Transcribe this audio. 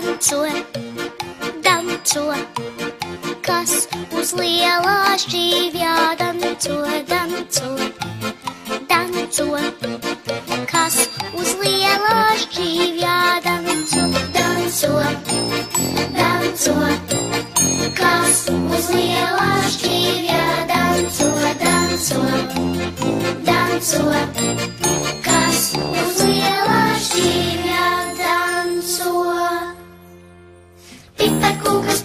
danco, danco, kas uz lielā šķīvjā danco, danco, danco, kas uz lielā šķīvjā danco, danco, danco, kas uz lielā šķīvjā danco, danco, danco, kas uz lielā šķīvjā danco. Piparkūkas